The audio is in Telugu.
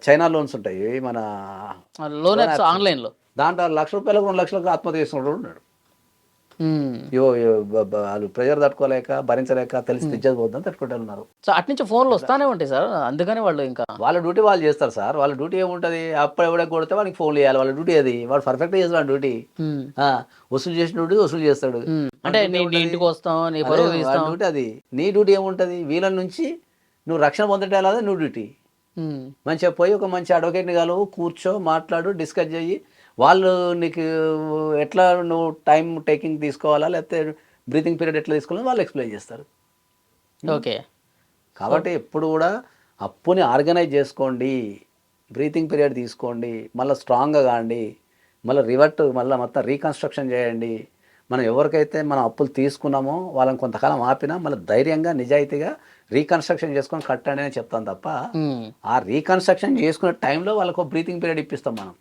చైనా లోన్స్ ఉంటాయి మన లోన్ లోన్ యాప్స్ యాప్స్. ఆన్లైన్లో. దాంట్లో 1,00,000 2,00,000 ఆత్మహత్య చేసుకున్నాడు ఉన్నాడు. వాళ్ళు ప్రెజర్ తట్టుకోలేక భరించలేక తెలిసి ఇజ్జత్ పోద్దని తట్టుకుంటున్నారు. సో అటు నుంచి ఫోన్లు వస్తానే ఉంటాయి సార్, అందుకని వాళ్ళు ఇంకా వాళ్ళ డ్యూటీ వాళ్ళు చేస్తారు సార్. వాళ్ళ డ్యూటీ ఏముంటుంది, అప్పుడు ఎవడే కొడితే వాడికి ఫోన్లు చేయాలి. వాళ్ళ డ్యూటీ అది. వాడు పర్ఫెక్ట్గా చేస్తాడు డ్యూటీ. ఉమ్, వసూలు చేసిన డ్యూటీ వసూలు చేస్తాడు. ఉమ్. వాడి అంటే డ్యూటీ నీ నీ ఏముంటది? ఇంటికి వస్తాం, నీ అదే పరువు వాడి తీస్తాం. డ్యూటీ అది. నీ డ్యూటీ ఏముంటుంది, వీళ్ళ నుంచి నువ్వు రక్షణ పొందటే అలా నువ్వు డ్యూటీ. ఉమ్, మంచిగా పోయి ఒక మంచి అడ్వకేట్ని కలువు, కూర్చో, మాట్లాడు, డిస్కస్ చెయ్యి. వాళ్ళు నీకు ఎట్లా నువ్వు టైం టేకింగ్ తీసుకోవాలా, లేకపోతే బ్రీతింగ్ పీరియడ్ ఎట్లా తీసుకోవాలని వాళ్ళు ఎక్స్ప్లెయిన్ చేస్తారు. ఓకే. కాబట్టి ఎప్పుడు కూడా అప్పుని ఆర్గనైజ్ చేసుకోండి, బ్రీతింగ్ పీరియడ్ తీసుకోండి, మళ్ళీ స్ట్రాంగ్గా కాండి, మళ్ళీ మళ్ళీ మొత్తం రీకన్స్ట్రక్షన్ చేయండి. మనం ఎవరికైతే మనం అప్పులు తీసుకున్నామో వాళ్ళని కొంతకాలం ఆపినా మళ్ళీ ధైర్యంగా నిజాయితీగా రీకన్స్ట్రక్షన్ చేసుకొని కట్టండి అని చెప్తాను తప్ప, ఉమ్. ఆ రీకన్స్ట్రక్షన్ చేసుకునే టైంలో వాళ్ళకు బ్రీతింగ్ పీరియడ్ ఇప్పిస్తాం మనం.